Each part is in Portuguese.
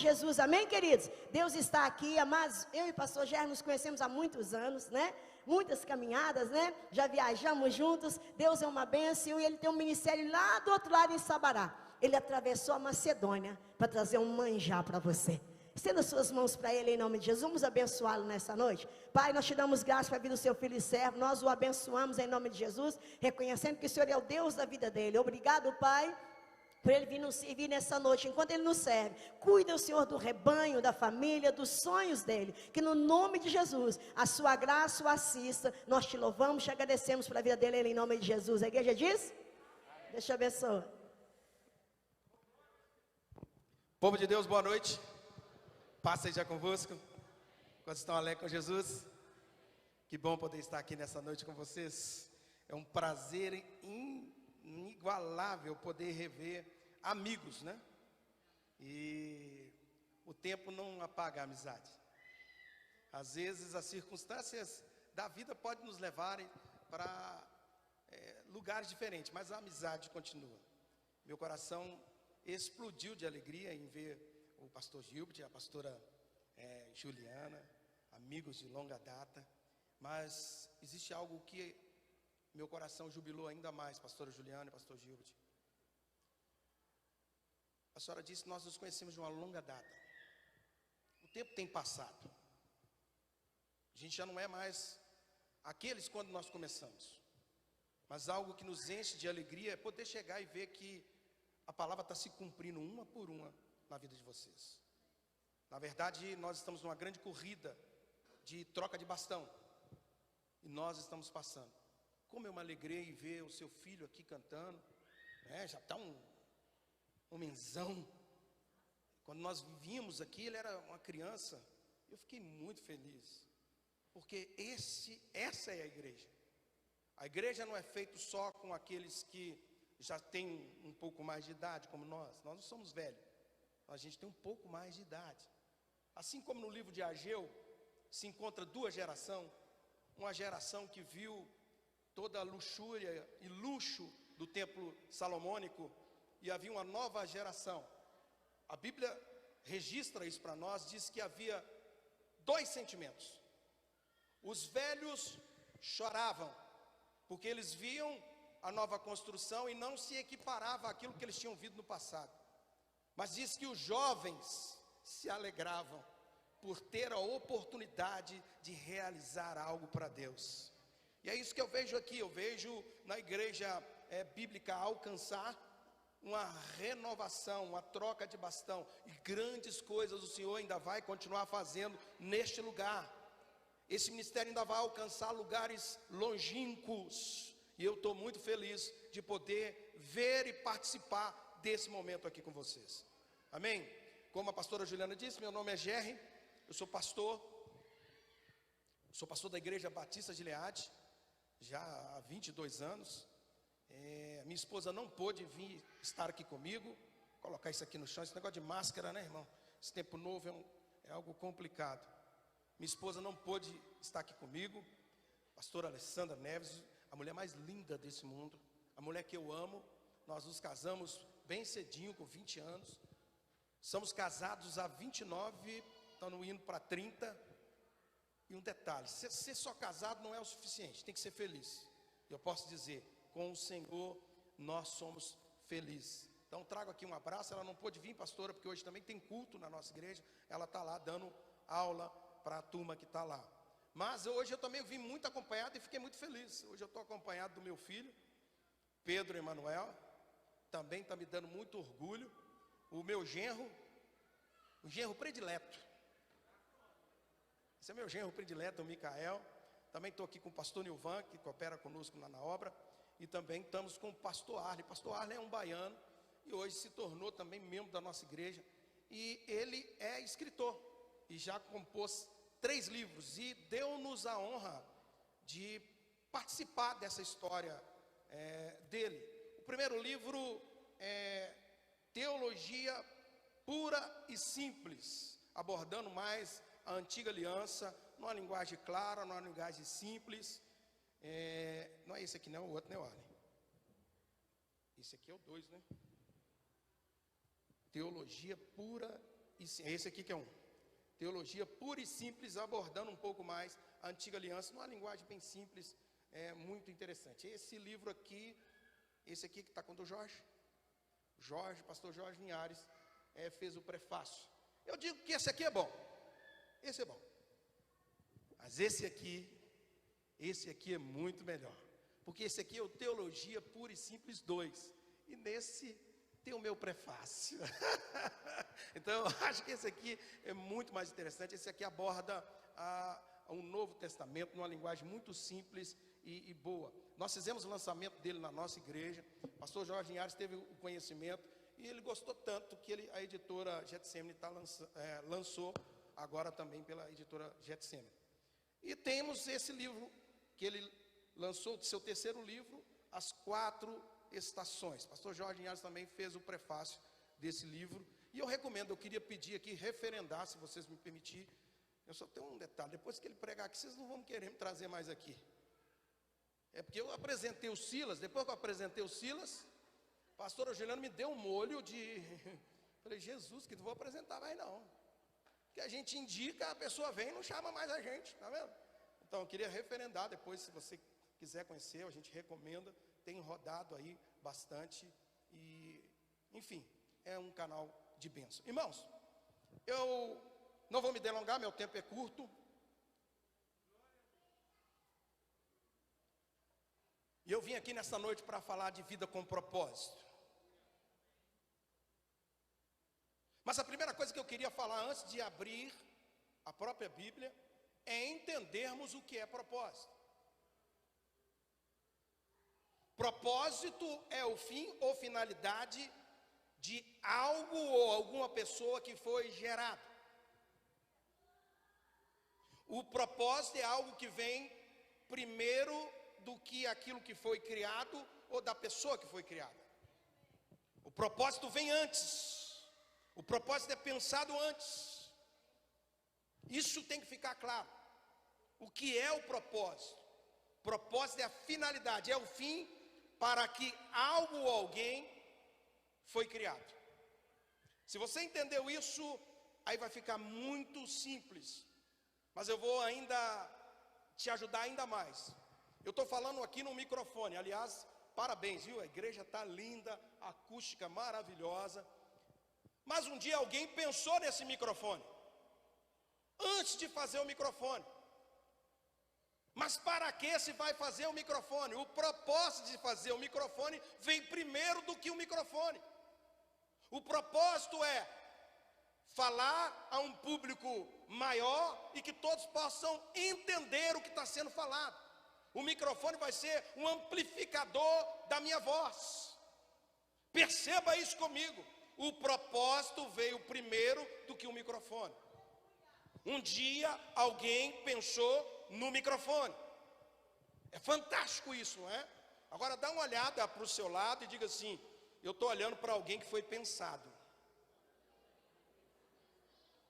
Jesus, amém, queridos? Deus está aqui, amados. Eu e o pastor Gerson nos conhecemos há muitos anos, né? Muitas caminhadas, né? Já viajamos juntos. Deus é uma bênção e ele tem um ministério lá do outro lado em Sabará. Ele atravessou a Macedônia para trazer um manjar para você. Estenda suas mãos para ele em nome de Jesus. Vamos abençoá-lo nessa noite. Pai, nós te damos graças para a vida do seu filho e servo. Nós o abençoamos em nome de Jesus, reconhecendo que o Senhor é o Deus da vida dele. Obrigado, Pai, por ele vir nos servir nessa noite. Enquanto ele nos serve, cuida o Senhor do rebanho, da família, dos sonhos dele. Que no nome de Jesus, a sua graça o assista. Nós te louvamos, te agradecemos pela vida dele em nome de Jesus. A igreja diz? Deixa eu abençoar. Povo de Deus, boa noite. Paz seja convosco. Quantos estão alegres com Jesus? Que bom poder estar aqui nessa noite com vocês. É um prazer inigualável poder rever amigos, né? E o tempo não apaga a amizade. Às vezes as circunstâncias da vida podem nos levarem para lugares diferentes, mas a amizade continua. Meu coração explodiu de alegria em ver o pastor Gilbert, a pastora Juliana, amigos de longa data. Mas existe algo que meu coração jubilou ainda mais, pastora Juliana e pastor Gilbert. A senhora disse que nós nos conhecemos de uma longa data. O tempo tem passado. A gente já não é mais aqueles quando nós começamos. Mas algo que nos enche de alegria é poder chegar e ver que a palavra está se cumprindo uma por uma na vida de vocês. Na verdade, nós estamos numa grande corrida de troca de bastão. E nós estamos passando. Como eu me alegrei em ver o seu filho aqui cantando, né? Já está um homenzão. Quando nós vimos aqui, ele era uma criança. Eu fiquei muito feliz. Porque essa é a igreja. A igreja não é feita só com aqueles que já têm um pouco mais de idade, como nós. Nós não somos velhos. A gente tem um pouco mais de idade. Assim como no livro de Ageu, se encontra duas gerações. Uma geração que viu toda a luxúria e luxo do templo salomônico, e havia uma nova geração. A Bíblia registra isso para nós, diz que havia dois sentimentos. Os velhos choravam, porque eles viam a nova construção e não se equiparava àquilo que eles tinham visto no passado. Mas diz que os jovens se alegravam por ter a oportunidade de realizar algo para Deus. E é isso que eu vejo aqui. Eu vejo na igreja bíblica Alcançar uma renovação, uma troca de bastão, e grandes coisas o Senhor ainda vai continuar fazendo neste lugar. Esse ministério ainda vai alcançar lugares longínquos, e eu estou muito feliz de poder ver e participar desse momento aqui com vocês. Amém? Como a pastora Juliana disse, meu nome é Gerry, eu sou pastor da Igreja Batista de Leade, já há 22 anos. Minha esposa não pôde vir estar aqui comigo, colocar isso aqui no chão, esse negócio de máscara, né, irmão? Esse tempo novo é algo complicado. Minha esposa não pôde estar aqui comigo, pastora Alessandra Neves, a mulher mais linda desse mundo, a mulher que eu amo. Nós nos casamos bem cedinho, com 20 anos, somos casados há 29, estamos indo para 30, e um detalhe, ser só casado não é o suficiente, tem que ser feliz. Eu posso dizer, com o Senhor nós somos felizes. Então trago aqui um abraço. Ela não pôde vir, pastora, porque hoje também tem culto na nossa igreja. Ela está lá dando aula para a turma que está lá. Mas hoje eu também vim muito acompanhado e fiquei muito feliz. Hoje eu estou acompanhado do meu filho, Pedro Emanuel. Também está me dando muito orgulho. O meu genro, o genro predileto. Esse é meu genro predileto, o Micael. Também estou aqui com o pastor Nilvan, que coopera conosco lá na obra. E também estamos com o pastor Arley. Pastor Arley é um baiano e hoje se tornou também membro da nossa igreja. E ele é escritor e já compôs 3 livros. E deu-nos a honra de participar dessa história dele. O primeiro livro é Teologia Pura e Simples, abordando mais a antiga aliança, numa linguagem clara, numa linguagem simples. Não é esse aqui não, o outro, né, Arley? Esse aqui é o 2, né? Teologia Pura esse aqui que é um. Teologia pura e simples, abordando um pouco mais a antiga aliança, numa linguagem bem simples, muito interessante. Esse livro aqui, esse aqui que está com o Jorge, pastor Jorge Linhares, fez o prefácio. Eu digo que esse aqui é bom, esse é bom, mas esse aqui é muito melhor, porque esse aqui é o Teologia Pura e Simples 2, e nesse tem o meu prefácio. Então eu acho que esse aqui é muito mais interessante. Esse aqui aborda um Novo Testamento numa linguagem muito simples e boa. Nós fizemos o lançamento dele na nossa igreja. O pastor Jorge Linhares teve o conhecimento e ele gostou tanto que a editora Getsemane lançou agora também pela editora Getsemane. E temos esse livro que ele lançou, de seu terceiro livro, As 4 Estações. Pastor Jorge Linhares também fez o prefácio desse livro. E eu recomendo, eu queria pedir aqui, referendar, se vocês me permitirem. Eu só tenho um detalhe, depois que ele pregar aqui, vocês não vão querer me trazer mais aqui. É porque eu apresentei o Silas, depois que eu apresentei o Silas, o pastor Juliano me deu um molho de... Falei, Jesus, que não vou apresentar mais não. Que a gente indica, a pessoa vem e não chama mais a gente, tá vendo? Então eu queria referendar, depois se você quiser conhecer, a gente recomenda. Tem rodado aí bastante e, enfim, é um canal de bênção. Irmãos, eu não vou me delongar, meu tempo é curto. E eu vim aqui nessa noite para falar de vida com propósito. Mas a primeira coisa que eu queria falar antes de abrir a própria Bíblia é entendermos o que é propósito. Propósito é o fim ou finalidade de algo ou alguma pessoa que foi gerado. O propósito é algo que vem primeiro do que aquilo que foi criado ou da pessoa que foi criada. O propósito vem antes. O propósito é pensado antes. Isso tem que ficar claro. O que é o propósito? Propósito é a finalidade, é o fim para que algo ou alguém foi criado. Se você entendeu isso, aí vai ficar muito simples. Mas eu vou ainda te ajudar ainda mais. Eu estou falando aqui no microfone. Aliás, parabéns, viu? A igreja está linda, acústica maravilhosa. Mas um dia alguém pensou nesse microfone, antes de fazer o microfone. Mas para que se vai fazer o microfone? O propósito de fazer o microfone vem primeiro do que o microfone. O propósito é falar a um público maior e que todos possam entender o que está sendo falado. O microfone vai ser um amplificador da minha voz. Perceba isso comigo. O propósito veio primeiro do que o microfone. Um dia alguém pensou no microfone. É fantástico isso, não é? Agora dá uma olhada para o seu lado e diga assim: eu estou olhando para alguém que foi pensado.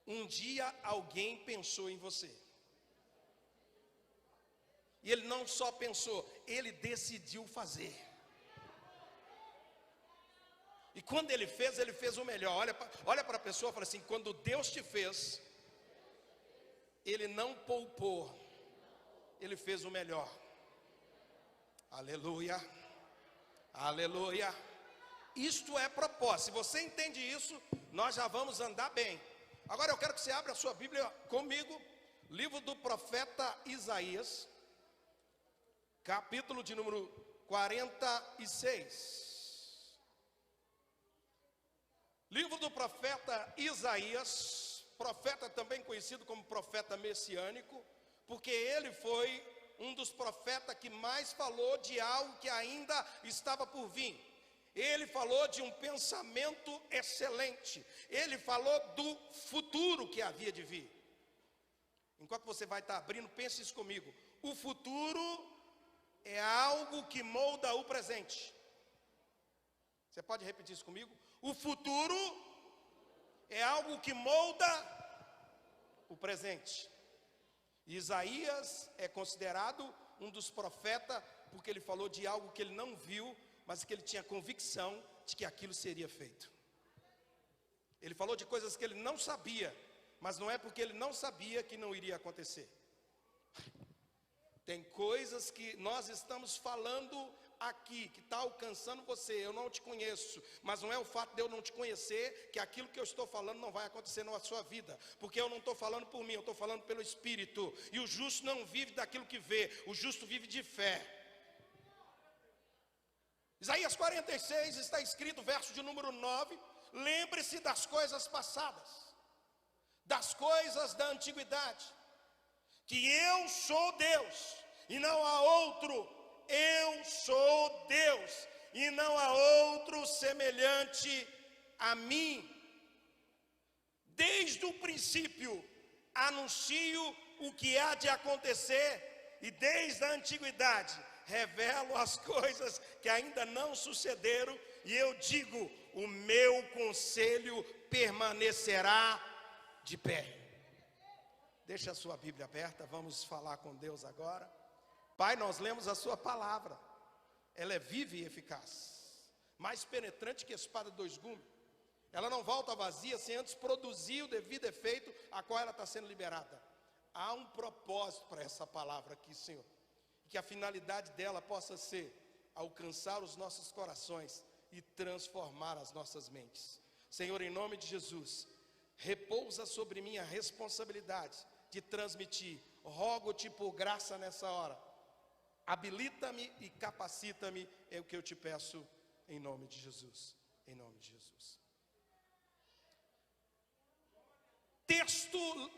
Um dia alguém pensou em você. E ele não só pensou, ele decidiu fazer. E quando ele fez o melhor. Olha para a pessoa e fala assim: quando Deus te fez, Ele não poupou, Ele fez o melhor. Aleluia, aleluia. Isto é propósito. Se você entende isso, nós já vamos andar bem. Agora eu quero que você abra a sua Bíblia comigo, livro do profeta Isaías, capítulo de número 46. Livro do profeta Isaías, profeta também conhecido como profeta messiânico, porque ele foi um dos profetas que mais falou de algo que ainda estava por vir. Ele falou de um pensamento excelente. Ele falou do futuro que havia de vir. Enquanto você vai estar abrindo, pense isso comigo. O futuro é algo que molda o presente. Você pode repetir isso comigo? O futuro é algo que molda o presente. Isaías é considerado um dos profetas porque ele falou de algo que ele não viu, mas que ele tinha convicção de que aquilo seria feito. Ele falou de coisas que ele não sabia, mas não é porque ele não sabia que não iria acontecer. Tem coisas que nós estamos falando aqui, que está alcançando você. Eu não te conheço, mas não é o fato de eu não te conhecer, que aquilo que eu estou falando não vai acontecer na sua vida, porque eu não estou falando por mim, eu estou falando pelo Espírito. E o justo não vive daquilo que vê, o justo vive de fé. Isaías 46 está escrito, verso de número 9: lembre-se das coisas passadas, das coisas da antiguidade, que eu sou Deus e não há outro. Eu sou Deus e não há outro semelhante a mim. Desde o princípio anuncio o que há de acontecer, e desde a antiguidade revelo as coisas que ainda não sucederam, e eu digo: o meu conselho permanecerá de pé. Deixa a sua Bíblia aberta, vamos falar com Deus agora. Pai, nós lemos a sua palavra, ela é viva e eficaz, mais penetrante que espada de dois gumes. Ela não volta vazia sem antes produzir o devido efeito a qual ela está sendo liberada. Há um propósito para essa palavra aqui, Senhor, que a finalidade dela possa ser alcançar os nossos corações e transformar as nossas mentes. Senhor, em nome de Jesus, repousa sobre mim a responsabilidade de transmitir. Rogo-te por graça nessa hora. Habilita-me e capacita-me, é o que eu te peço, em nome de Jesus. Em nome de Jesus. Texto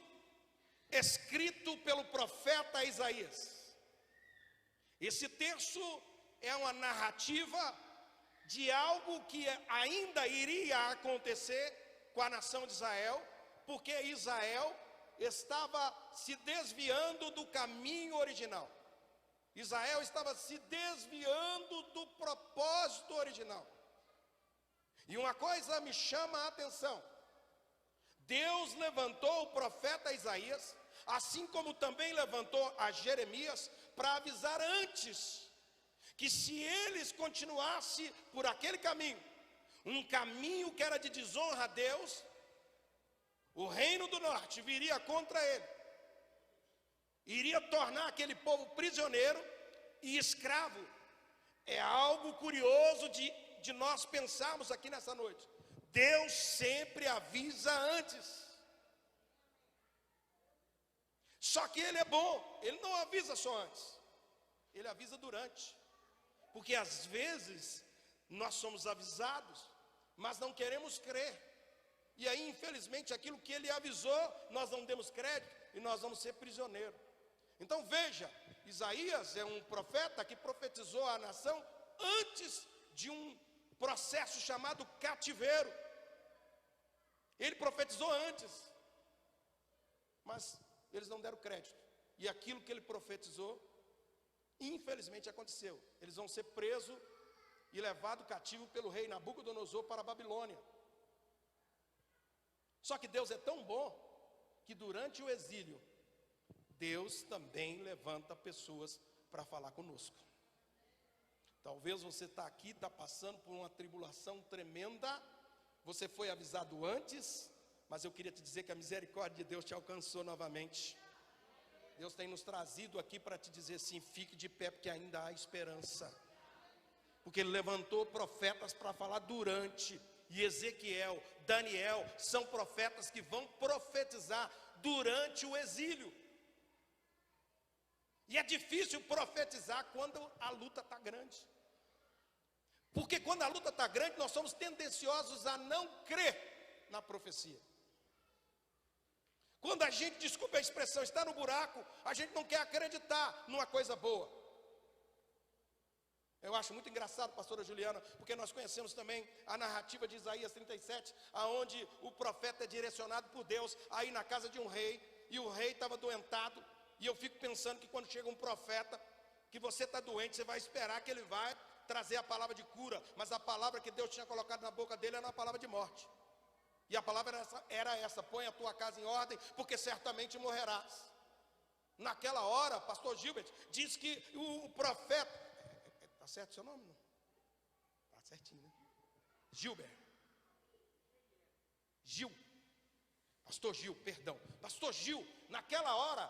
escrito pelo profeta Isaías. Esse texto é uma narrativa de algo que ainda iria acontecer com a nação de Israel, porque Israel estava se desviando do caminho original. Israel estava se desviando do propósito original. E uma coisa me chama a atenção: Deus levantou o profeta Isaías, assim como também levantou a Jeremias, para avisar antes que se eles continuassem por aquele caminho, um caminho que era de desonra a Deus, o reino do norte viria contra ele, iria tornar aquele povo prisioneiro e escravo. É algo curioso de nós pensarmos aqui nessa noite. Deus sempre avisa antes. Só que Ele é bom, Ele não avisa só antes, Ele avisa durante. Porque às vezes nós somos avisados, mas não queremos crer. E aí, infelizmente, aquilo que Ele avisou, nós não demos crédito e nós vamos ser prisioneiros. Então veja, Isaías é um profeta que profetizou à nação antes de um processo chamado cativeiro. Ele profetizou antes, mas eles não deram crédito. E aquilo que ele profetizou, infelizmente aconteceu. Eles vão ser presos e levados cativo pelo rei Nabucodonosor para a Babilônia. Só que Deus é tão bom que durante o exílio, Deus também levanta pessoas para falar conosco. Talvez você está aqui, está passando por uma tribulação tremenda. Você foi avisado antes, mas eu queria te dizer que a misericórdia de Deus te alcançou novamente. Deus tem nos trazido aqui para te dizer assim: fique de pé, porque ainda há esperança. Porque Ele levantou profetas para falar durante. E Ezequiel, Daniel, são profetas que vão profetizar durante o exílio. E é difícil profetizar quando a luta está grande. Porque quando a luta está grande, nós somos tendenciosos a não crer na profecia. Quando a gente, desculpa a expressão, está no buraco, a gente não quer acreditar numa coisa boa. Eu acho muito engraçado, pastora Juliana, porque nós conhecemos também a narrativa de Isaías 37, aonde o profeta é direcionado por Deus a ir na casa de um rei, e o rei estava doentado. E eu fico pensando que quando chega um profeta, que você está doente, você vai esperar que ele vai trazer a palavra de cura, mas a palavra que Deus tinha colocado na boca dele era uma palavra de morte. E a palavra era essa: põe a tua casa em ordem, porque certamente morrerás. Naquela hora, pastor Gilbert diz que o profeta, está certo seu nome? Não? Está certinho, né? Pastor Gil, perdão. Pastor Gil, naquela hora,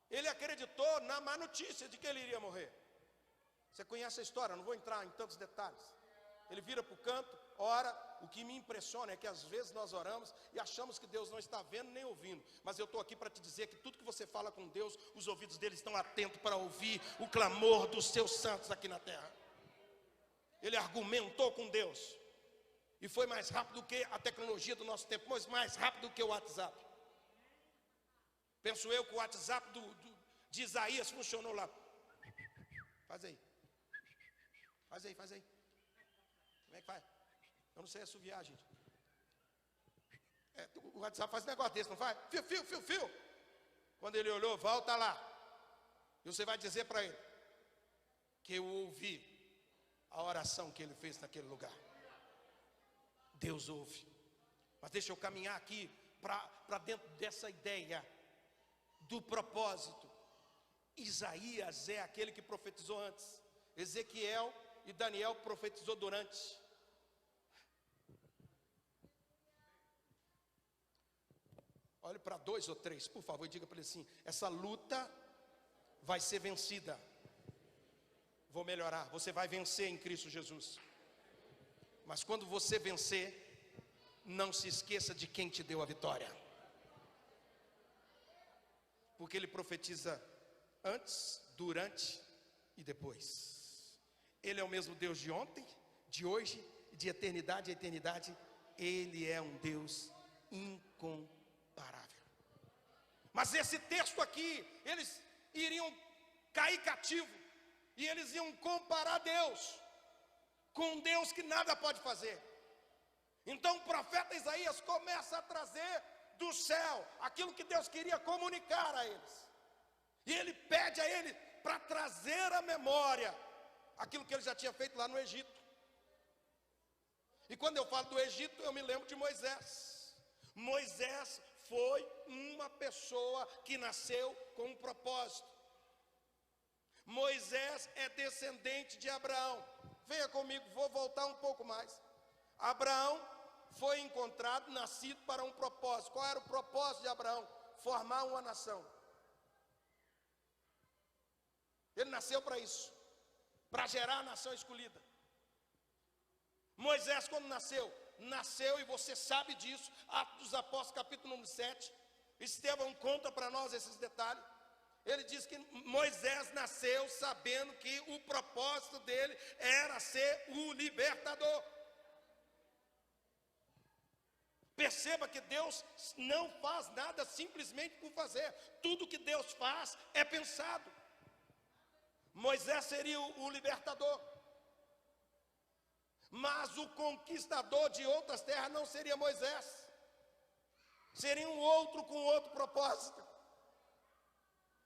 ele acreditou na má notícia de que ele iria morrer. Você conhece a história, não vou entrar em tantos detalhes. Ele vira para o canto, ora. O que me impressiona é que às vezes nós oramos e achamos que Deus não está vendo nem ouvindo. Mas eu estou aqui para te dizer que tudo que você fala com Deus, os ouvidos dele estão atentos para ouvir o clamor dos seus santos aqui na terra. Ele argumentou com Deus. E foi mais rápido que a tecnologia do nosso tempo, mas mais rápido que o WhatsApp. Penso eu que o WhatsApp de Isaías funcionou lá. Faz aí. Faz aí, faz aí. Como é que faz? Eu não sei assoviar, gente. O WhatsApp faz um negócio desse, não faz? Fio. Quando ele olhou, volta lá. E você vai dizer para ele que eu ouvi a oração que ele fez naquele lugar. Deus ouve. Mas deixa eu caminhar aqui para dentro dessa ideia do propósito. Isaías é aquele que profetizou antes. Ezequiel e Daniel profetizou durante. Olhe para 2 ou 3, por favor, e diga para ele assim: essa luta vai ser vencida. Vou melhorar, você vai vencer em Cristo Jesus. Mas quando você vencer, não se esqueça de quem te deu a vitória. Porque ele profetiza antes, durante e depois. Ele é o mesmo Deus de ontem, de hoje, de eternidade a eternidade. Ele é um Deus incomparável. Mas esse texto aqui, eles iriam cair cativo e eles iam comparar Deus com um Deus que nada pode fazer. Então o profeta Isaías começa a trazer do céu aquilo que Deus queria comunicar a eles. E ele pede a ele para trazer à memória aquilo que ele já tinha feito lá no Egito. E quando eu falo do Egito, eu me lembro de Moisés. Moisés foi uma pessoa que nasceu com um propósito. Moisés é descendente de Abraão. Venha comigo, vou voltar um pouco mais. Abraão foi encontrado, nascido para um propósito. Qual era o propósito de Abraão? Formar uma nação. Ele nasceu para isso, para gerar a nação escolhida. Moisés, quando nasceu, e você sabe disso, Atos dos Apóstolos, capítulo número 7, Estevão conta para nós esses detalhes. Ele diz que Moisés nasceu sabendo que o propósito dele era ser o libertador. Perceba que Deus não faz nada simplesmente por fazer. Tudo que Deus faz é pensado. Moisés seria o libertador. Mas o conquistador de outras terras não seria Moisés. Seria um outro com outro propósito.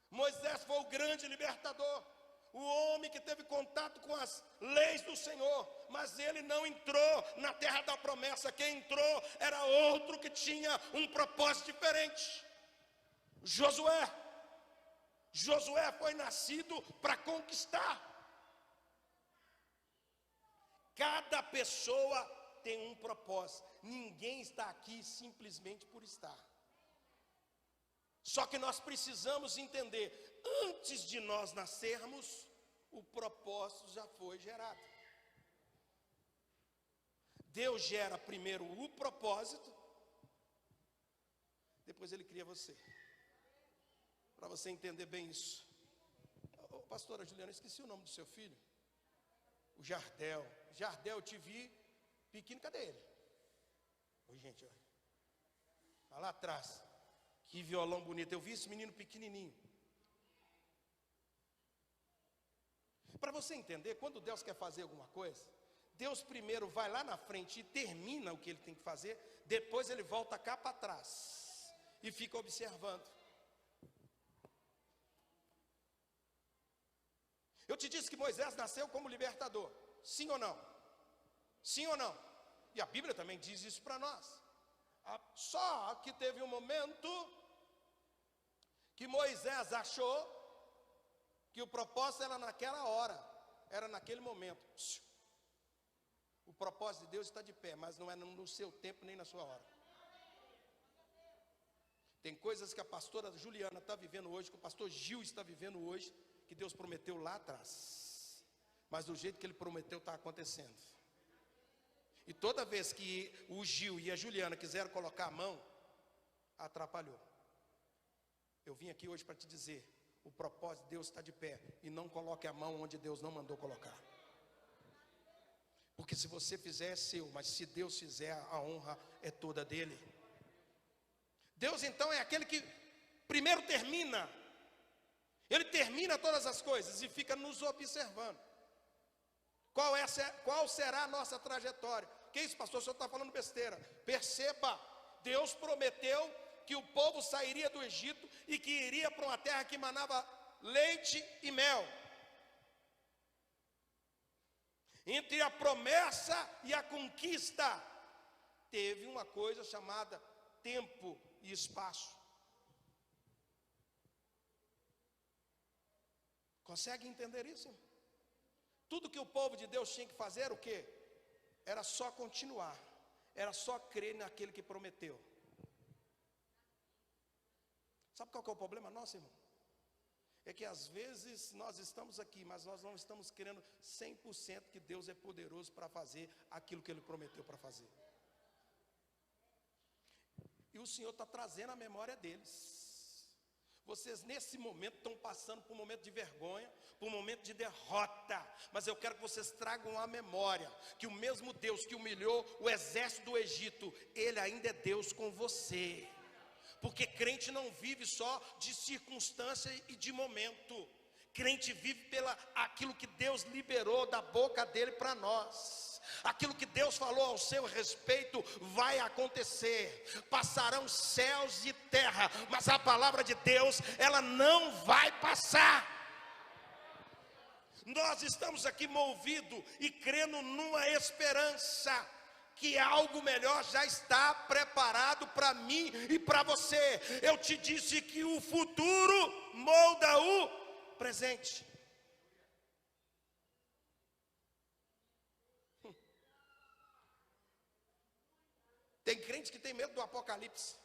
Moisés foi o grande libertador, o homem que teve contato com as leis do Senhor, mas ele não entrou na terra da promessa. Quem entrou era outro que tinha um propósito diferente. Josué foi nascido para conquistar. Cada pessoa tem um propósito. Ninguém está aqui simplesmente por estar. Só que nós precisamos entender, antes de nós nascermos, o propósito já foi gerado. Deus gera primeiro o propósito, depois Ele cria você. Para você entender bem isso. Pastora Juliana, eu esqueci o nome do seu filho. O Jardel. Jardel, eu te vi pequeno, cadê ele? Oi, gente, olha. Está lá atrás. Que violão bonito. Eu vi esse menino pequenininho. Para você entender, quando Deus quer fazer alguma coisa, Deus primeiro vai lá na frente e termina o que Ele tem que fazer. Depois Ele volta cá para trás e fica observando. Eu te disse que Moisés nasceu como libertador. Sim ou não? Sim ou não? E a Bíblia também diz isso para nós. Só que teve um momento que Moisés achou que o propósito era naquela hora, era naquele momento. O propósito de Deus está de pé, mas não é no seu tempo nem na sua hora. Tem coisas que a pastora Juliana está vivendo hoje, que o pastor Gil está vivendo hoje, que Deus prometeu lá atrás, mas do jeito que Ele prometeu está acontecendo. E toda vez que o Gil e a Juliana quiseram colocar a mão, atrapalhou. Eu vim aqui hoje para te dizer, o propósito de Deus está de pé, e não coloque a mão onde Deus não mandou colocar. Porque se você fizer é seu, mas se Deus fizer, a honra é toda dele. Deus então é aquele que primeiro termina. Ele termina todas as coisas e fica nos observando. Qual será a nossa trajetória? Que isso, pastor? O senhor está falando besteira. Perceba, Deus prometeu que o povo sairia do Egito e que iria para uma terra que manava leite e mel. Entre a promessa e a conquista, teve uma coisa chamada tempo e espaço. Consegue entender isso? Tudo que o povo de Deus tinha que fazer era o quê? Era só continuar, era só crer naquele que prometeu. Sabe qual que é o problema nosso, irmão? É que às vezes nós estamos aqui, mas nós não estamos querendo 100% que Deus é poderoso para fazer aquilo que Ele prometeu para fazer. E o Senhor está trazendo a memória deles. Vocês nesse momento estão passando por um momento de vergonha, por um momento de derrota. Mas eu quero que vocês tragam a memória que o mesmo Deus que humilhou o exército do Egito, Ele ainda é Deus com você. Porque crente não vive só de circunstância e de momento. Crente vive pela aquilo que Deus liberou da boca dele para nós. Aquilo que Deus falou ao seu respeito vai acontecer. Passarão céus e terra, mas a palavra de Deus, ela não vai passar. Nós estamos aqui movidos e crendo numa esperança que algo melhor já está preparado para mim e para você. Eu te disse que o futuro molda o presente. Tem crente que tem medo do apocalipse,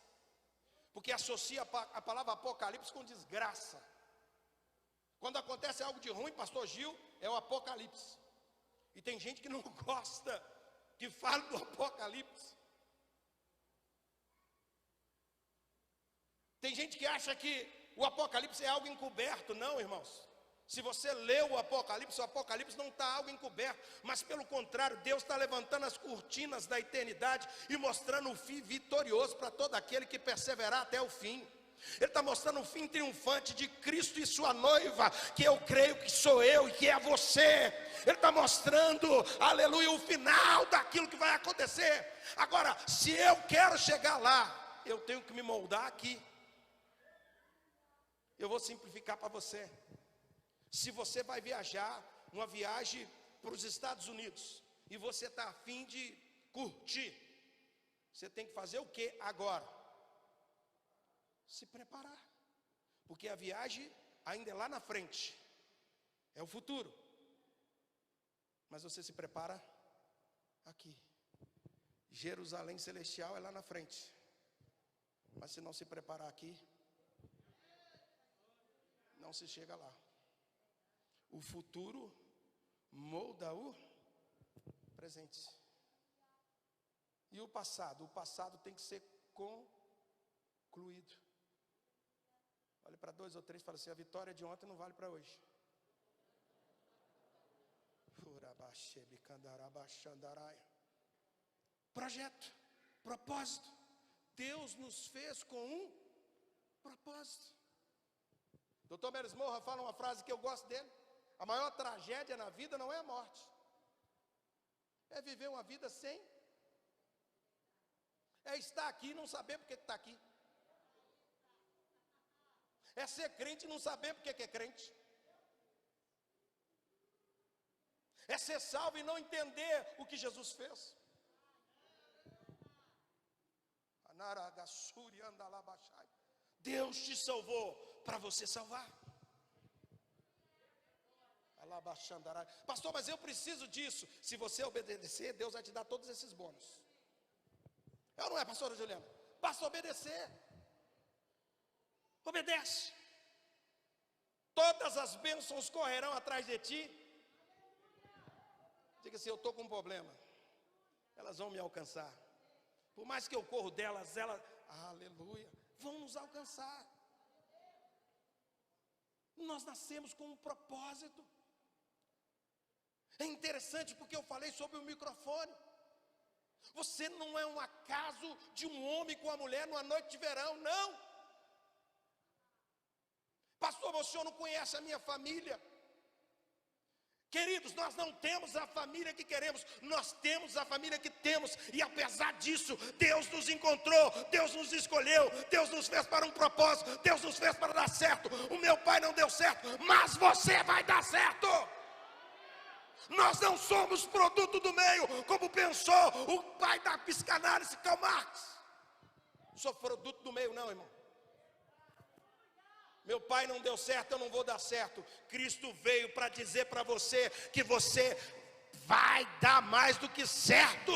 porque associa a palavra apocalipse com desgraça. Quando acontece algo de ruim, pastor Gil, é o apocalipse. E tem gente que não gosta que fale do apocalipse. Tem gente que acha que o apocalipse é algo encoberto. Não, irmãos. Se você lê o apocalipse não está algo encoberto, mas pelo contrário, Deus está levantando as cortinas da eternidade e mostrando o fim vitorioso para todo aquele que perseverar até o fim. Ele está mostrando o fim triunfante de Cristo e sua noiva, que eu creio que sou eu e que é você. Ele está mostrando, aleluia, o final daquilo que vai acontecer. Agora, se eu quero chegar lá, eu tenho que me moldar aqui. Eu vou simplificar para você. Se você vai viajar, uma viagem para os Estados Unidos, e você está a fim de curtir, você tem que fazer o que agora? Se preparar, porque a viagem ainda é lá na frente, é o futuro, mas você se prepara aqui. Jerusalém celestial é lá na frente, mas se não se preparar aqui, não se chega lá. O futuro molda o presente. E o passado tem que ser concluído. Olhe para 2 ou 3 e fala assim: a vitória de ontem não vale para hoje. Projeto, propósito. Deus nos fez com um propósito. Dr. Meres Morra fala uma frase que eu gosto dele: a maior tragédia na vida não é a morte, é viver uma vida sem, é estar aqui e não saber porque está aqui, é ser crente e não saber porque é crente, é ser salvo e não entender o que Jesus fez. Deus te salvou para você salvar. Pastor, mas eu preciso disso. Se você obedecer, Deus vai te dar todos esses bônus. Eu não é, pastora Juliana? Basta obedecer. Obedece. Todas as bênçãos correrão atrás de ti. Diga assim: eu estou com um problema, elas vão me alcançar. Por mais que eu corro delas, elas, aleluia, vão nos alcançar. Nós nascemos com um propósito. É interessante porque eu falei sobre o microfone. Você não é um acaso de um homem com a mulher numa noite de verão, não. Pastor, o senhor não conhece a minha família. Queridos, nós não temos a família que queremos, nós temos a família que temos. E apesar disso, Deus nos encontrou, Deus nos escolheu, Deus nos fez para um propósito, Deus nos fez para dar certo. O meu pai não deu certo, mas você vai dar certo. Nós não somos produto do meio, como pensou o pai da psicanálise, Karl Marx. Não sou produto do meio não, irmão. Meu pai não deu certo, eu não vou dar certo. Cristo veio para dizer para você que você vai dar mais do que certo.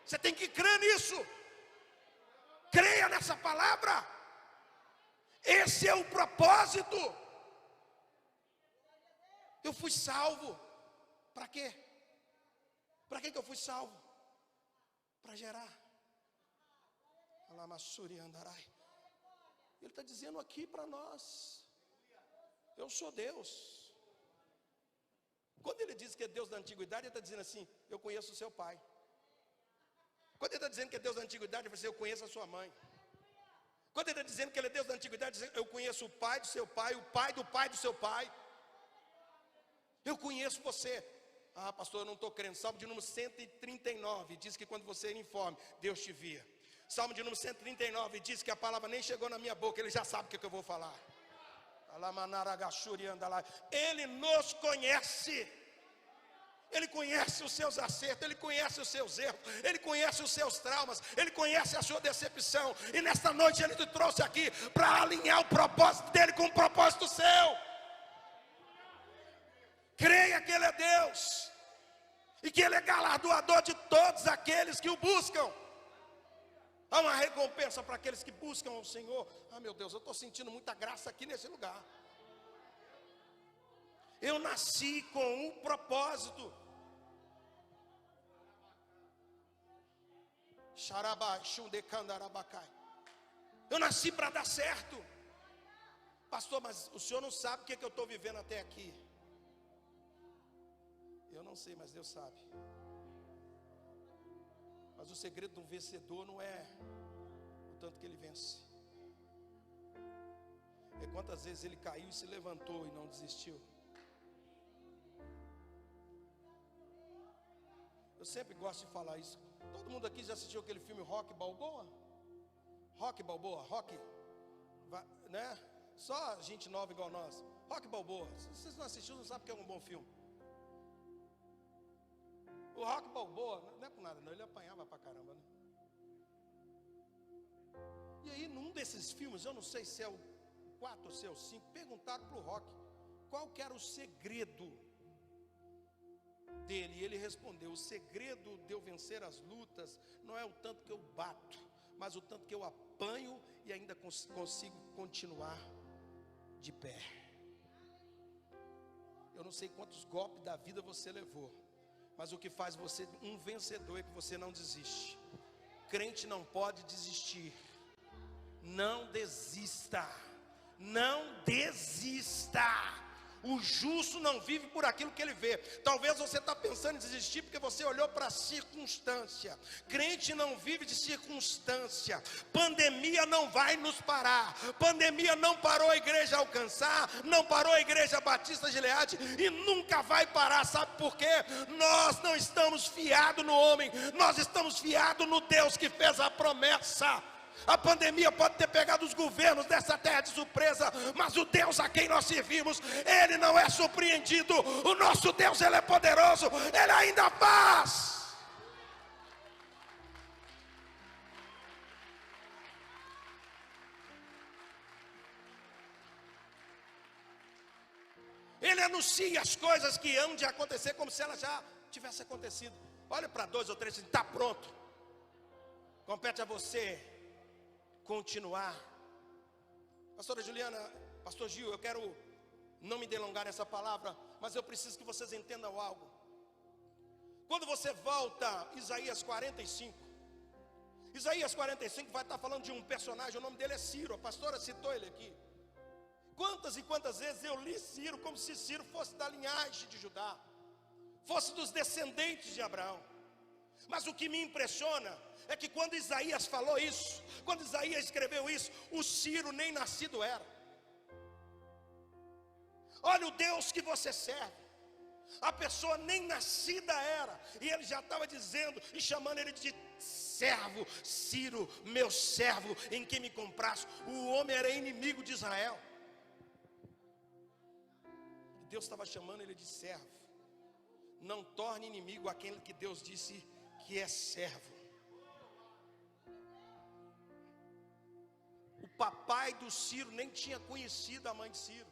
Você tem que crer nisso. Creia nessa palavra. Esse é o propósito. Eu fui salvo. Para quê? Para que eu fui salvo? Para gerar. Alamassuri andarai. Ele está dizendo aqui para nós: eu sou Deus. Quando ele diz que é Deus da antiguidade, ele está dizendo assim: eu conheço o seu pai. Quando ele está dizendo que é Deus da antiguidade, ele vai dizer: eu conheço a sua mãe. Quando ele está dizendo que ele é Deus da antiguidade, eu conheço o pai do seu pai, o pai do seu pai. Eu conheço você. Ah, pastor, eu não estou crendo. Salmo de número 139 diz que quando você era informe, Deus te via. Salmo de número 139 diz que a palavra nem chegou na minha boca, ele já sabe o que eu vou falar. Ele nos conhece. Ele conhece os seus acertos, ele conhece os seus erros, ele conhece os seus traumas, ele conhece a sua decepção. E nesta noite ele te trouxe aqui para alinhar o propósito dele com o propósito seu. Creia que ele é Deus e que ele é galardoador de todos aqueles que o buscam. Há uma recompensa para aqueles que buscam o Senhor. Ah, meu Deus, eu estou sentindo muita graça aqui nesse lugar. Eu nasci com um propósito. Eu nasci para dar certo. Pastor, mas o senhor não sabe o que eu estou vivendo até aqui. Eu não sei, mas Deus sabe. Mas o segredo do vencedor não é o tanto que ele vence, é quantas vezes ele caiu e se levantou e não desistiu. Eu sempre gosto de falar isso. Todo mundo aqui já assistiu aquele filme Rocky Balboa? Rocky Balboa, Rocky, né? Só gente nova igual nós. Rocky Balboa. Se vocês não assistiram, não sabem que é um bom filme. O Rocky Balboa, não é por nada não, ele apanhava pra caramba, né? E aí num desses filmes, eu não sei se é o 4 ou se é o 5, perguntaram pro Rocky qual que era o segredo dele. E ele respondeu: o segredo de eu vencer as lutas não é o tanto que eu bato, mas o tanto que eu apanho e ainda consigo continuar de pé. Eu não sei quantos golpes da vida você levou, mas o que faz você um vencedor é que você não desiste. Crente não pode desistir. Não desista. Não desista. O justo não vive por aquilo que ele vê. Talvez você está pensando em desistir porque você olhou para a circunstância. Crente não vive de circunstância. Pandemia não vai nos parar. Pandemia não parou a igreja a alcançar, não parou a igreja Batista Gileade e nunca vai parar. Sabe por quê? Nós não estamos fiados no homem, nós estamos fiados no Deus que fez a promessa. A pandemia pode ter pegado os governos dessa terra de surpresa, mas o Deus a quem nós servimos, Ele não é surpreendido. O nosso Deus, Ele é poderoso, Ele ainda faz. Ele anuncia as coisas que hão de acontecer como se elas já tivessem acontecido. Olha para 2 ou 3 e diz: está pronto. Compete a você continuar Pastora Juliana, pastor Gil, eu quero não me delongar nessa palavra, mas eu preciso que vocês entendam algo. Quando você volta a Isaías 45, Isaías 45 vai estar falando de um personagem, o nome dele é Ciro, a pastora citou ele aqui. Quantas e quantas vezes eu li Ciro como se Ciro fosse da linhagem de Judá, fosse dos descendentes de Abraão. Mas o que me impressiona é que quando Isaías falou isso, quando Isaías escreveu isso, o Ciro nem nascido era. Olha o Deus que você serve. A pessoa nem nascida era, e ele já estava dizendo e chamando ele de servo. Ciro, meu servo, em quem me compraste. O homem era inimigo de Israel. Deus estava chamando ele de servo. Não torne inimigo aquele que Deus disse que é servo. O papai do Ciro nem tinha conhecido a mãe de Ciro,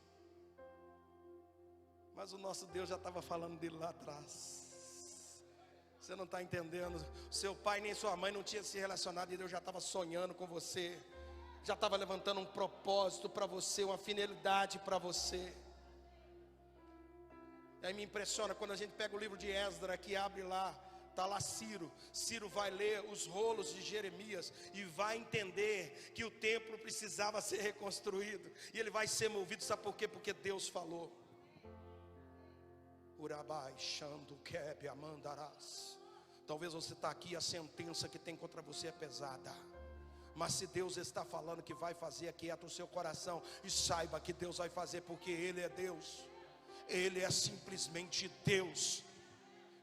mas o nosso Deus já estava falando dele lá atrás. Você não está entendendo. Seu pai nem sua mãe não tinha se relacionado, e Deus já estava sonhando com você, já estava levantando um propósito para você, uma finalidade para você. E aí me impressiona quando a gente pega o livro de Esdras, que abre lá, está lá Ciro. Ciro vai ler os rolos de Jeremias e vai entender que o templo precisava ser reconstruído, e ele vai ser movido, sabe por quê? Porque Deus falou. Urabai, Xando, Kebe, Amandarás. Talvez você está aqui, a sentença que tem contra você é pesada, mas se Deus está falando que vai fazer, aquieta o seu coração e saiba que Deus vai fazer, porque Ele é Deus. Ele é simplesmente Deus.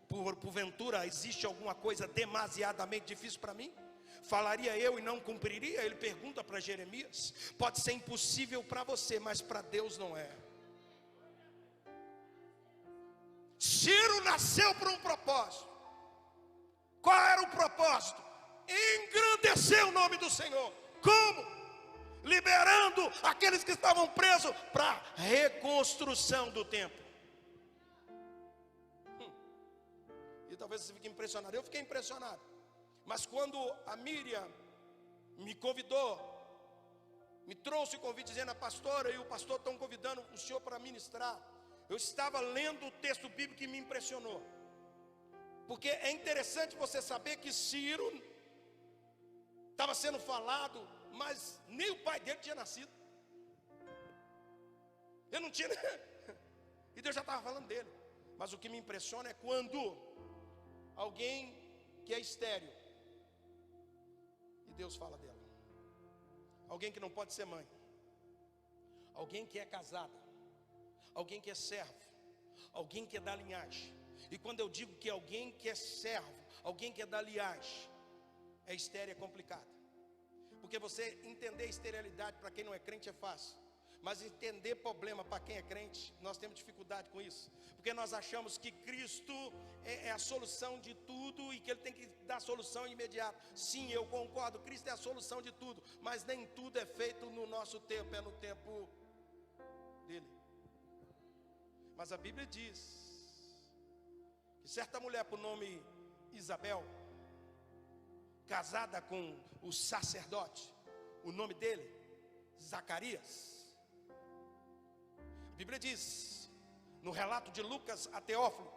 Porventura existe alguma coisa demasiadamente difícil para mim? Falaria eu e não cumpriria? Ele pergunta para Jeremias. Pode ser impossível para você, mas para Deus não é. Ciro nasceu por um propósito. Qual era o propósito? Engrandecer o nome do Senhor. Como? Liberando aqueles que estavam presos para a reconstrução do templo. E talvez você fique impressionado. Eu fiquei impressionado. Mas quando a Miriam me convidou, me trouxe o convite dizendo: a pastora e o pastor estão convidando o senhor para ministrar, eu estava lendo o texto bíblico que me impressionou. Porque é interessante você saber que Ciro estava sendo falado, mas nem o pai dele tinha nascido. Eu não tinha. E Deus já estava falando dele. Mas o que me impressiona é quando alguém que é estéril, e Deus fala dela. Alguém que não pode ser mãe. Alguém que é casada. Alguém que é servo, alguém que é da linhagem. E quando eu digo que alguém que é servo, alguém que é da linhagem, é estéril, é complicado. Porque você entender esterilidade para quem não é crente é fácil, mas entender problema para quem é crente, nós temos dificuldade com isso. Porque nós achamos que Cristo é a solução de tudo e que Ele tem que dar solução imediata. Sim, eu concordo, Cristo é a solução de tudo, mas nem tudo é feito no nosso tempo, é no tempo dele. Mas a Bíblia diz que certa mulher por nome Isabel, casada com o sacerdote, o nome dele, Zacarias. A Bíblia diz, no relato de Lucas a Teófilo,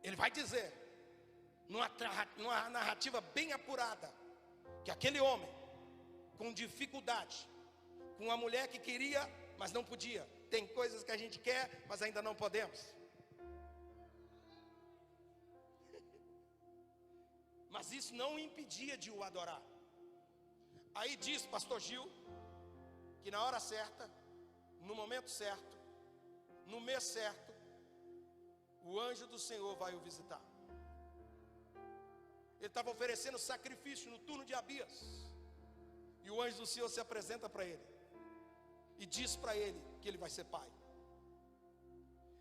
ele vai dizer, numa narrativa bem apurada, que aquele homem, com dificuldade, com uma mulher que queria, mas não podia. Tem coisas que a gente quer, mas ainda não podemos. Mas isso não o impedia de o adorar. Aí diz pastor Gil, que na hora certa, no momento certo, no mês certo, o anjo do Senhor vai o visitar. Ele estava oferecendo sacrifício no turno de Abias, e o anjo do Senhor se apresenta para ele e diz para ele que ele vai ser pai.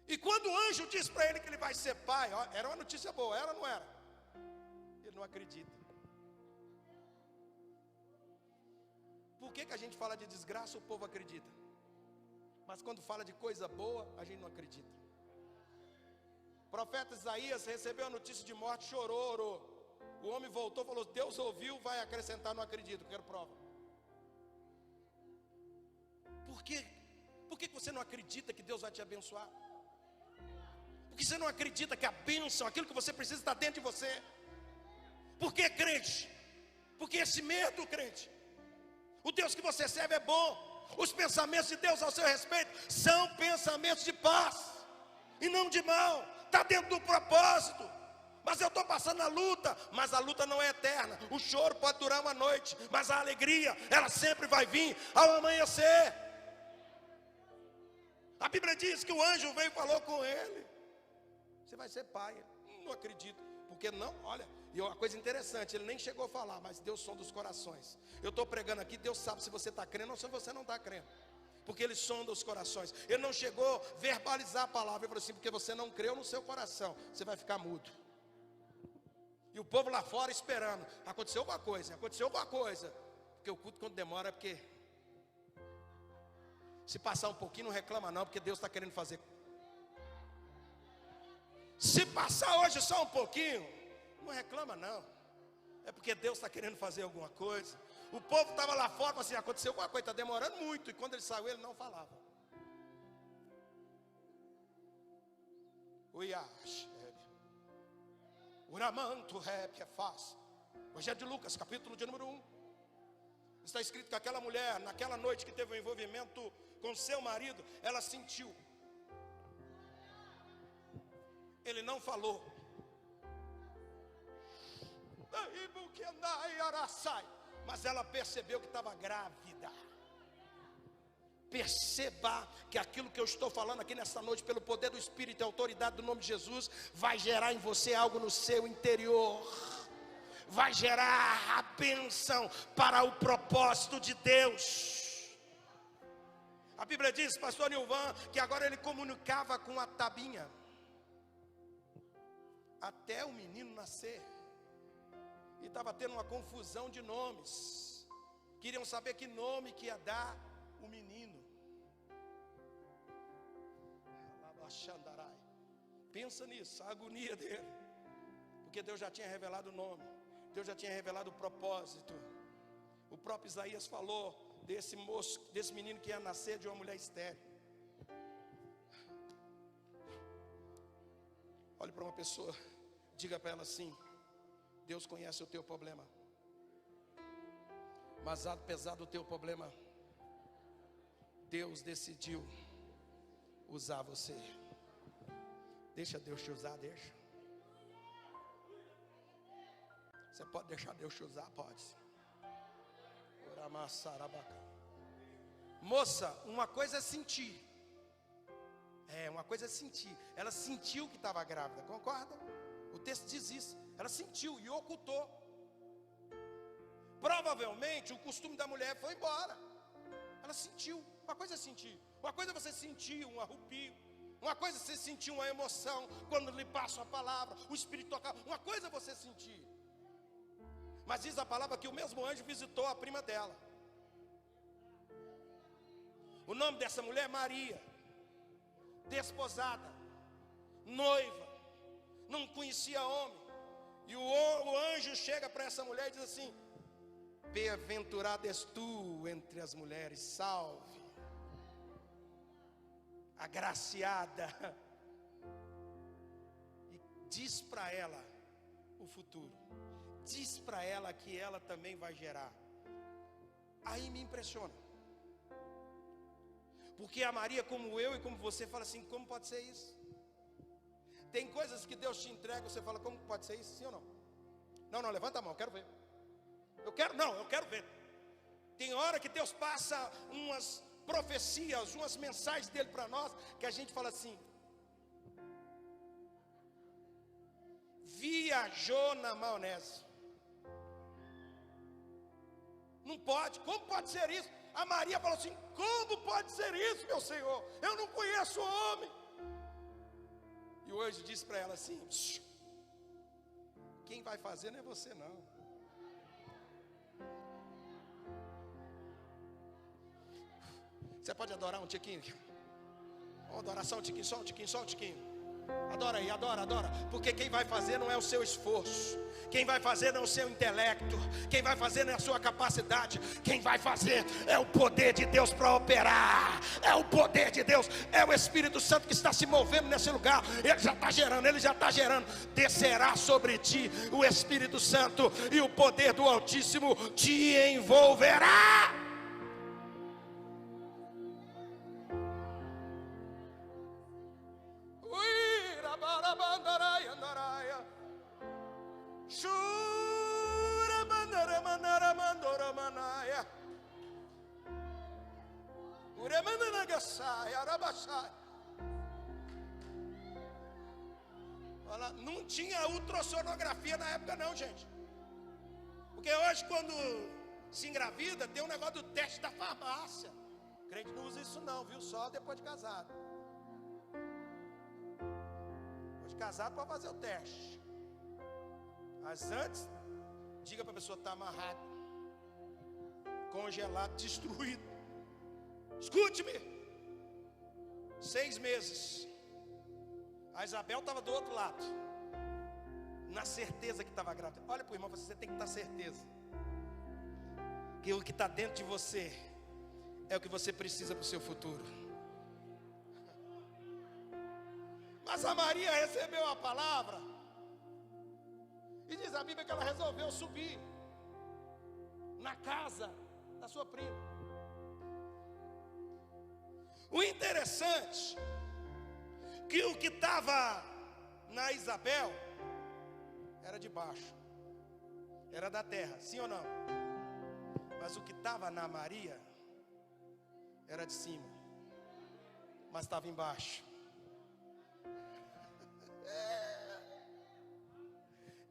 E quando o anjo diz para ele que ele vai ser pai, ó, era uma notícia boa, era ou não era? Ele não acredita. Por que a gente fala de desgraça, o povo acredita? Mas quando fala de coisa boa, a gente não acredita. O profeta Isaías recebeu a notícia de morte, chorou, orou. O homem voltou, falou: Deus ouviu, vai acrescentar, não acredito, quero prova. Por quê? Por que você não acredita que Deus vai te abençoar? Por que você não acredita que a bênção, aquilo que você precisa, está dentro de você? Por que, crente? Porque esse medo, crente. O Deus que você serve é bom. Os pensamentos de Deus ao seu respeito são pensamentos de paz e não de mal. Está dentro do propósito. Mas eu estou passando a luta. Mas a luta não é eterna. O choro pode durar uma noite, mas a alegria, ela sempre vai vir ao amanhecer. A Bíblia diz que o anjo veio e falou com ele: você vai ser pai. Não acredito. Porque não, olha, e uma coisa interessante, ele nem chegou a falar, mas Deus sonda os corações. Eu estou pregando aqui, Deus sabe se você está crendo ou se você não está crendo. Porque Ele sonda os corações. Ele não chegou a verbalizar a palavra. Ele falou assim: porque você não creu no seu coração, você vai ficar mudo. E o povo lá fora esperando. Aconteceu alguma coisa, aconteceu alguma coisa. Porque o culto, quando demora, é porque se passar um pouquinho, não reclama não, porque Deus está querendo fazer. Se passar hoje só um pouquinho, não reclama não. É porque Deus está querendo fazer alguma coisa. O povo estava lá fora, assim, aconteceu alguma coisa, está demorando muito. E quando ele saiu, ele não falava. Uramanto rap é fácil. Evangelho de Lucas, capítulo de número 1. Está escrito que aquela mulher, naquela noite que teve um envolvimento com seu marido, ela sentiu. Ele não falou. Mas ela percebeu que estava grávida. Perceba que aquilo que eu estou falando aqui nessa noite, pelo poder do Espírito e autoridade do nome de Jesus, vai gerar em você algo no seu interior. Vai gerar a bênção para o propósito de Deus. A Bíblia diz, pastor Nilvan, que agora ele comunicava com a Tabinha até o menino nascer. E estava tendo uma confusão de nomes. Queriam saber que nome que ia dar o menino. Pensa nisso, a agonia dele. Porque Deus já tinha revelado o nome. Deus já tinha revelado o propósito. O próprio Isaías falou desse moço, desse menino que ia nascer de uma mulher estéril. Olhe para uma pessoa, diga para ela assim: Deus conhece o teu problema, mas apesar do teu problema, Deus decidiu usar você. Deixa Deus te usar, deixa. Você pode deixar Deus te usar, pode. Moça, uma coisa é sentir. Uma coisa é sentir. Ela sentiu que estava grávida, concorda? O texto diz isso. Ela sentiu e ocultou. Provavelmente o costume da mulher foi embora. Ela sentiu. Uma coisa é sentir. Uma coisa é você sentir um arrepio. Uma coisa é você sentir uma emoção quando lhe passa a palavra, o Espírito toca. Uma coisa é você sentir. Mas diz a palavra que o mesmo anjo visitou a prima dela. O nome dessa mulher é Maria. Desposada, noiva, não conhecia homem. E o anjo chega para essa mulher e diz assim: bem-aventurada és tu entre as mulheres, salve, agraciada. E diz para ela o futuro. Diz para ela que ela também vai gerar. Aí me impressiona. Porque a Maria, como eu e como você, fala assim: como pode ser isso? Tem coisas que Deus te entrega, você fala: como pode ser isso? Sim ou não? Não, levanta a mão, eu quero ver. Eu quero ver. Tem hora que Deus passa umas profecias, umas mensagens dele para nós, que a gente fala assim: viajou na maionese. Não pode, como pode ser isso? A Maria falou assim: como pode ser isso, meu Senhor? Eu não conheço o homem. E o anjo disse para ela assim: quem vai fazer não é você não. Você pode adorar um tiquinho? Vamos adorar só um tiquinho, só um tiquinho, só um tiquinho. Adora aí, adora. Porque quem vai fazer não é o seu esforço. Quem vai fazer não é o seu intelecto. Quem vai fazer não é a sua capacidade. Quem vai fazer é o poder de Deus para operar. É o poder de Deus. É o Espírito Santo que está se movendo nesse lugar. Ele já está gerando. Descerá sobre ti o Espírito Santo. E o poder do Altíssimo te envolverá. Não tinha ultrassonografia na época não, gente. Porque hoje quando se engravida tem um negócio do teste da farmácia. O crente não usa isso não, viu? Só depois de casado. Depois de casado para fazer o teste. Mas antes, diga para a pessoa: está amarrado, congelado, destruído. Escute-me. 6 meses. A Isabel estava do outro lado, na certeza que estava grávida. Olha para o irmão, você tem que estar certeza que o que está dentro de você é o que você precisa para o seu futuro. Mas a Maria recebeu a palavra, e diz a Bíblia que ela resolveu subir na casa da sua prima. O interessante que o que estava na Isabel era de baixo, era da terra, sim ou não? Mas o que estava na Maria era de cima, mas estava embaixo.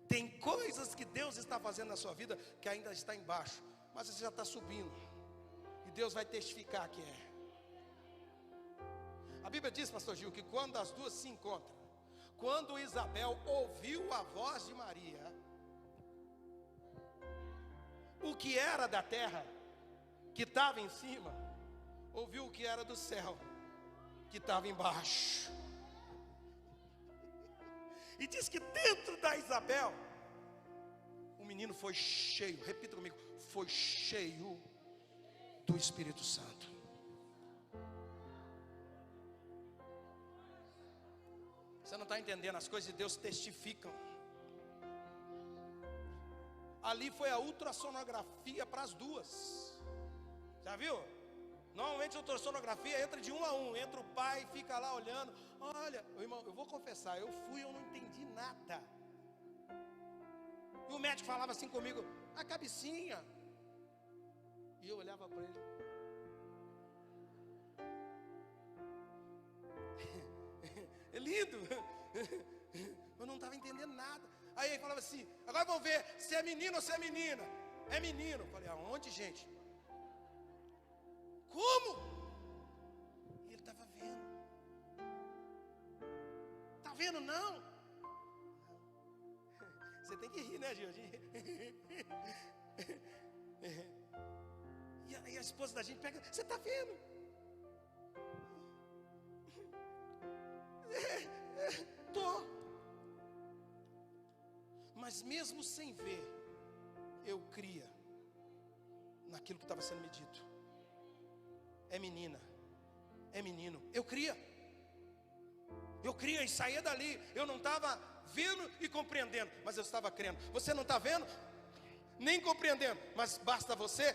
Tem coisas que Deus está fazendo na sua vida que ainda está embaixo, mas você já está subindo, e Deus vai testificar que é. A Bíblia diz, pastor Gil, que quando as duas se encontram, quando Isabel ouviu a voz de Maria, o que era da terra, que estava em cima, ouviu o que era do céu, que estava embaixo. E diz que dentro da Isabel, o menino foi cheio, repita comigo, foi cheio do Espírito Santo. Você não está entendendo, as coisas de Deus testificam. Ali foi a ultrassonografia para as duas. Já viu? Normalmente a ultrassonografia entra de um a um. Entra o pai, fica lá olhando. Olha, irmão, eu vou confessar, eu não entendi nada. E o médico falava assim comigo: a cabecinha. E eu olhava para ele. É lindo. Eu não estava entendendo nada. Aí ele falava assim: agora vamos ver se é menino ou se é menina. É menino. Eu falei: aonde, gente? Como? E ele estava vendo. Está vendo não? Você tem que rir, né, Gil? E a esposa da gente pega: você está vendo? Tô. Mas mesmo sem ver, eu cria naquilo que estava sendo me dito. É menina, é menino. Eu cria e saía dali. Eu não estava vendo e compreendendo, mas eu estava crendo. Você não está vendo nem compreendendo, mas basta você.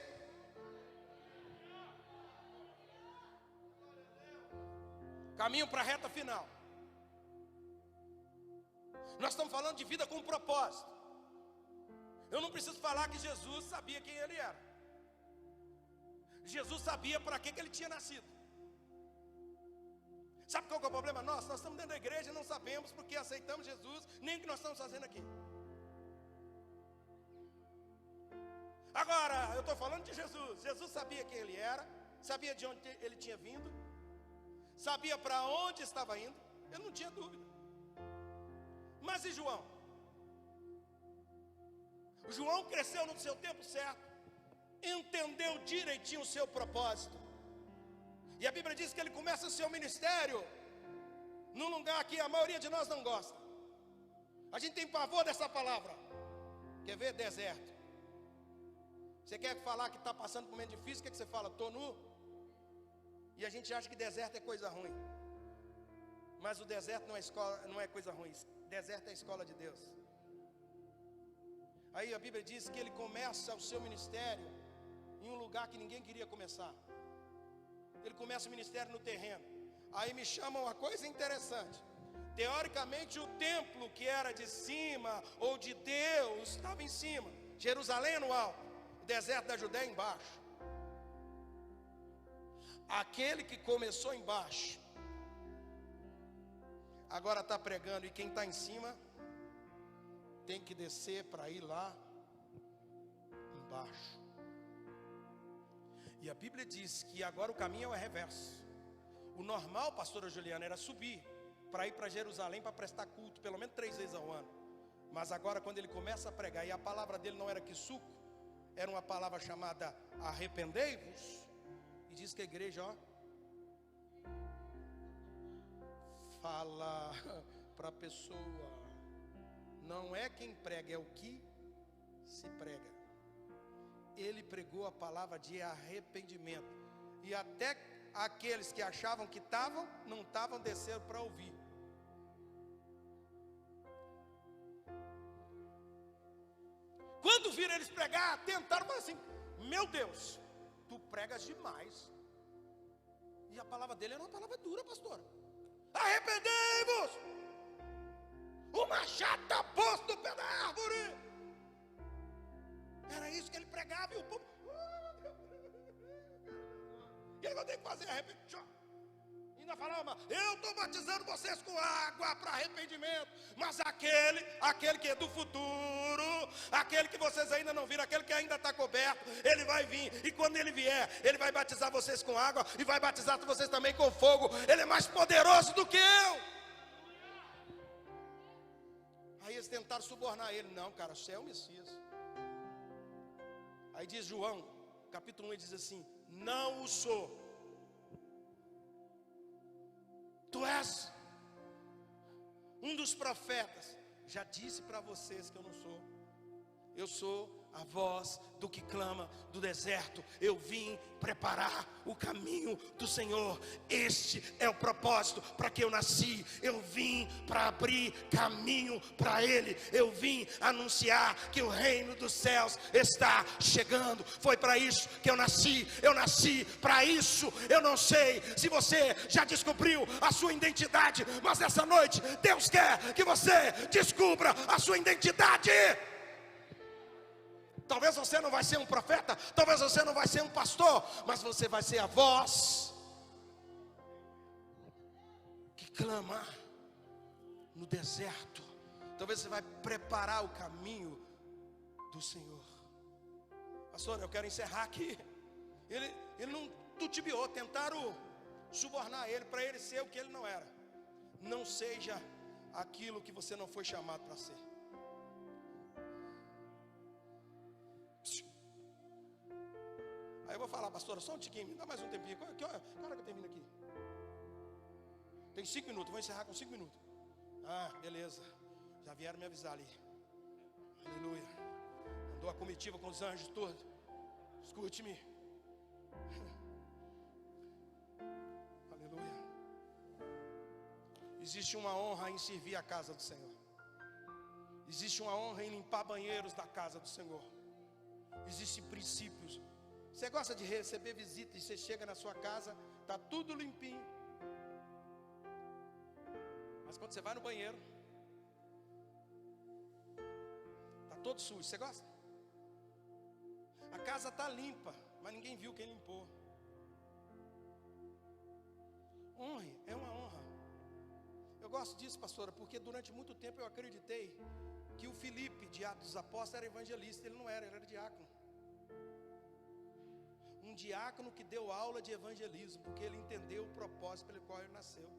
Caminho para a reta final. Nós estamos falando de vida com um propósito. Eu não preciso falar que Jesus sabia quem ele era. Jesus sabia para que ele tinha nascido. Sabe qual que é o problema nosso? Nós estamos dentro da igreja e não sabemos porque aceitamos Jesus, nem o que nós estamos fazendo aqui. Agora, eu estou falando de Jesus. Jesus sabia quem ele era, sabia de onde ele tinha vindo, sabia para onde estava indo. Ele não tinha dúvida. Mas e João? O João cresceu no seu tempo certo, entendeu direitinho o seu propósito. E a Bíblia diz que ele começa o seu ministério num lugar que a maioria de nós não gosta. A gente tem pavor dessa palavra. Quer ver? Deserto. Você quer falar que está passando por um momento difícil, o que você fala? Estou nu. E a gente acha que deserto é coisa ruim. Mas o deserto não é coisa ruim. Deserto é a escola de Deus. Aí a Bíblia diz que ele começa o seu ministério em um lugar que ninguém queria começar. Ele começa o ministério no terreno. Aí me chama uma coisa interessante. Teoricamente o templo que era de cima ou de Deus estava em cima. Jerusalém é no alto. O deserto da Judéia embaixo. Aquele que começou embaixo agora está pregando, e quem está em cima tem que descer para ir lá embaixo. E a Bíblia diz que agora o caminho é o reverso. O normal, pastora Juliana, era subir para ir para Jerusalém para prestar culto pelo menos 3 vezes ao ano. Mas agora, quando ele começa a pregar, e a palavra dele não era quisuco, era uma palavra chamada arrependei-vos. E diz que a igreja, ó, fala para a pessoa. Não é quem prega, é o que se prega. Ele pregou a palavra de arrependimento. E até aqueles que achavam que estavam, não estavam, descendo para ouvir. Quando viram eles pregar, tentaram, mas assim, meu Deus, tu pregas demais. E a palavra dele era uma palavra dura, pastor. Arrependei-vos! O machado está posto no pé da árvore. Era isso que ele pregava, e o povo, e aí eu tenho que fazer arrependimento. E ainda falava, eu estou batizando vocês com água para arrependimento. Mas aquele que é do futuro, aquele que vocês ainda não viram, aquele que ainda está coberto, ele vai vir. E quando ele vier, ele vai batizar vocês com água e vai batizar vocês também com fogo. Ele é mais poderoso do que eu. Aí eles tentaram subornar ele. Não, cara, você é o Messias. Aí diz João, capítulo 1, ele diz assim, não o sou. Tu és um dos profetas. Já disse para vocês que eu não sou. Eu sou a voz do que clama do deserto. Eu vim preparar o caminho do Senhor. Este é o propósito para que eu nasci. Eu vim para abrir caminho para Ele. Eu vim anunciar que o reino dos céus está chegando. Foi para isso que eu nasci. Eu nasci para isso. Eu não sei se você já descobriu a sua identidade, mas essa noite Deus quer que você descubra a sua identidade. Talvez você não vai ser um profeta, talvez você não vai ser um pastor, mas você vai ser a voz que clama no deserto. Talvez você vai preparar o caminho do Senhor. Pastor, eu quero encerrar aqui. Ele não titubeou, tentaram subornar ele para ele ser o que ele não era. Não seja aquilo que você não foi chamado para ser. Aí eu vou falar, pastora, só um tiquinho, me dá mais um tempinho. Que hora que eu termino aqui? Tem 5 minutos, vou encerrar com 5 minutos. Ah, beleza. Já vieram me avisar ali. Aleluia. Andou a comitiva com os anjos todos. Escute-me. Aleluia. Existe uma honra em servir a casa do Senhor. Existe uma honra em limpar banheiros da casa do Senhor. Existem princípios. Você gosta de receber visita e você chega na sua casa, está tudo limpinho. Mas quando você vai no banheiro, está todo sujo. Você gosta? A casa está limpa, mas ninguém viu quem limpou. Honre, é uma honra. Eu gosto disso, pastora, porque durante muito tempo eu acreditei que o Filipe, de Atos dos Apóstolos, era evangelista. Ele não era, ele era diácono. Um diácono que deu aula de evangelismo, porque ele entendeu o propósito pelo qual ele nasceu.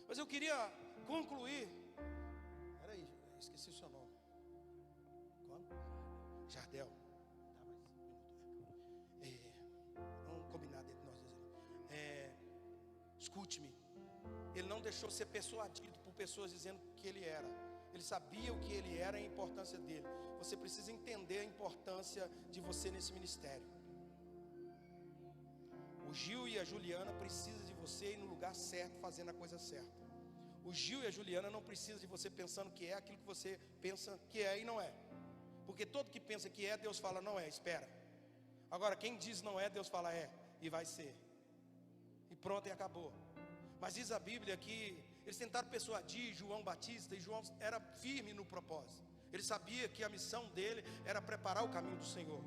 Mas eu queria concluir. Peraí, esqueci o seu nome. Como? Jardel. Vamos combinar dentro de nós dois. Escute-me, ele não deixou ser persuadido por pessoas dizendo que ele era. Ele sabia o que ele era e a importância dele. Você precisa entender a importância de você nesse ministério. O Gil e a Juliana precisam de você ir no lugar certo, fazendo a coisa certa. O Gil e a Juliana não precisam de você pensando que é aquilo que você pensa que é e não é. Porque todo que pensa que é, Deus fala não é, espera. Agora quem diz não é, Deus fala é, e vai ser. E pronto, e acabou. Mas diz a Bíblia que eles tentaram persuadir João Batista, e João era firme no propósito. Ele sabia que a missão dele era preparar o caminho do Senhor.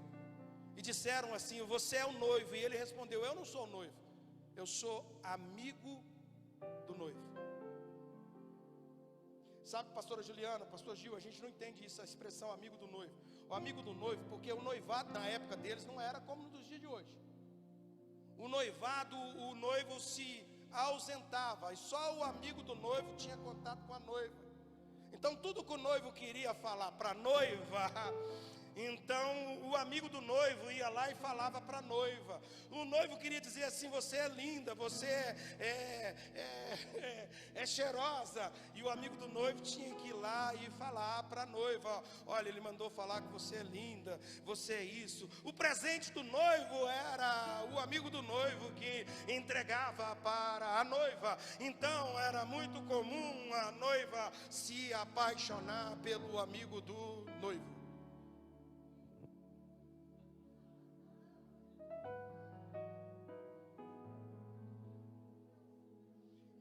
E disseram assim: você é o noivo. E ele respondeu: eu não sou o noivo, eu sou amigo do noivo. Sabe, pastora Juliana, pastor Gil, a gente não entende isso, a expressão amigo do noivo. O amigo do noivo, porque o noivado na época deles não era como nos dias de hoje. O noivado, o noivo se ausentava, e só o amigo do noivo tinha contato com a noiva. Então tudo que o noivo queria falar para a noiva, então o amigo do noivo ia lá e falava para a noiva. O noivo queria dizer assim: você é linda, você é cheirosa. E o amigo do noivo tinha que ir lá e falar para a noiva: olha, ele mandou falar que você é linda, você é isso. O presente do noivo era o amigo do noivo que entregava para a noiva. Então era muito comum a noiva se apaixonar pelo amigo do noivo.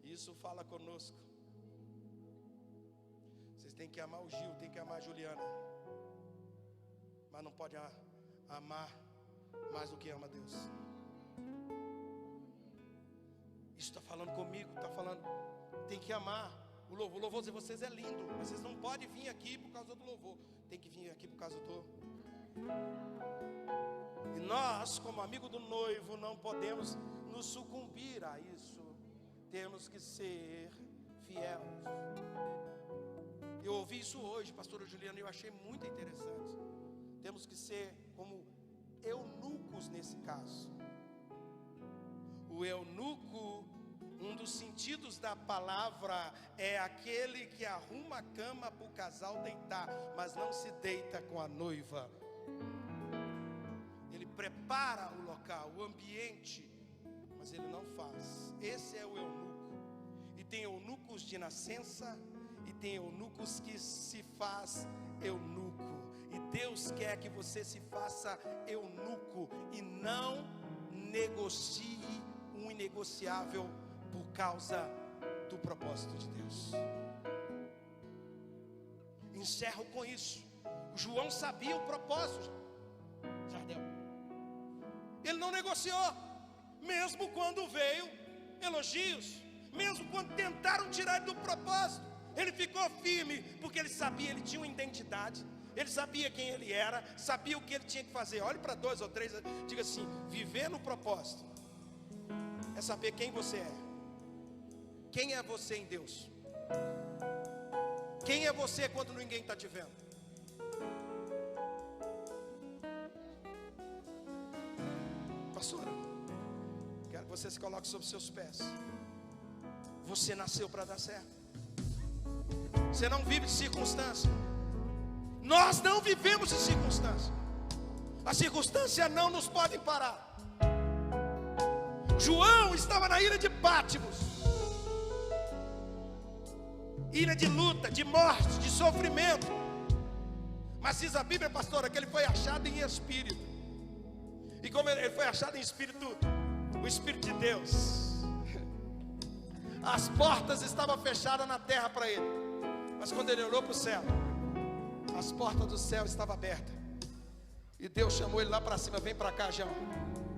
Isso fala conosco. Vocês têm que amar o Gil, tem que amar a Juliana, mas não pode amar mais do que ama Deus. Isso está falando comigo, está falando. Tem que amar o louvor. O louvor de vocês é lindo, mas vocês não podem vir aqui por causa do louvor. Tem que vir aqui por causa do. E nós, como amigo do noivo, não podemos nos sucumbir a isso. Temos que ser fiéis. Eu ouvi isso hoje, pastora Juliana, e eu achei muito interessante. Temos que ser como eunucos nesse caso. O eunuco, um dos sentidos da palavra, é aquele que arruma a cama para o casal deitar, mas não se deita com a noiva. Ele prepara o local, o ambiente, mas ele não faz. Esse é o eunuco. E tem eunucos de nascença, e tem eunucos que se faz eunuco. E Deus quer que você se faça eunuco e não negocie o inegociável por causa do propósito de Deus. Encerro com isso. O João sabia o propósito. Jardel. Ele não negociou, mesmo quando veio elogios, mesmo quando tentaram tirar ele do propósito. Ele ficou firme, porque ele sabia, ele tinha uma identidade. Ele sabia quem ele era, sabia o que ele tinha que fazer. Olhe para 2 ou 3, diga assim: viver no propósito é saber quem você é. Quem é você em Deus? Quem é você quando ninguém está te vendo? Pastora, quero que você se coloque sobre seus pés. Você nasceu para dar certo. Você não vive de circunstância. Nós não vivemos de circunstância. A circunstância não nos pode parar. João estava na ilha de Pátimos, ilha de luta, de morte, de sofrimento. Mas diz a Bíblia, pastora, que ele foi achado em espírito. E como ele foi achado em espírito, o Espírito de Deus, as portas estavam fechadas na terra para ele. Mas quando ele olhou para o céu, as portas do céu estavam abertas. E Deus chamou ele lá para cima: vem para cá, João,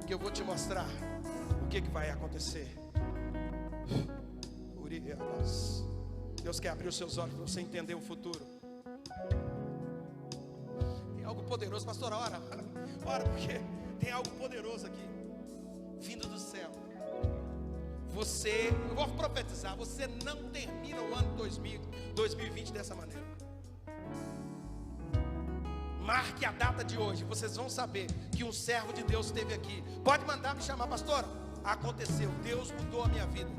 que eu vou te mostrar o que vai acontecer. Deus quer abrir os seus olhos para você entender o futuro. Tem algo poderoso, pastor, ora, porque tem algo poderoso aqui, vindo do céu. Eu vou profetizar, você não termina o ano 2020 dessa maneira. Marque a data de hoje, vocês vão saber que um servo de Deus esteve aqui. Pode mandar me chamar, pastor. Aconteceu, Deus mudou a minha vida.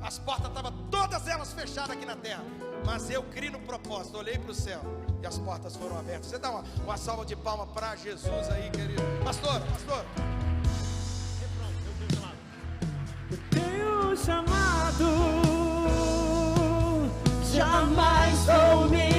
As portas estavam todas elas fechadas aqui na terra, mas eu criei no propósito, olhei para o céu e as portas foram abertas. Você dá uma salva de palma para Jesus aí, querido. Pastor. Eu tenho chamado, jamais vou me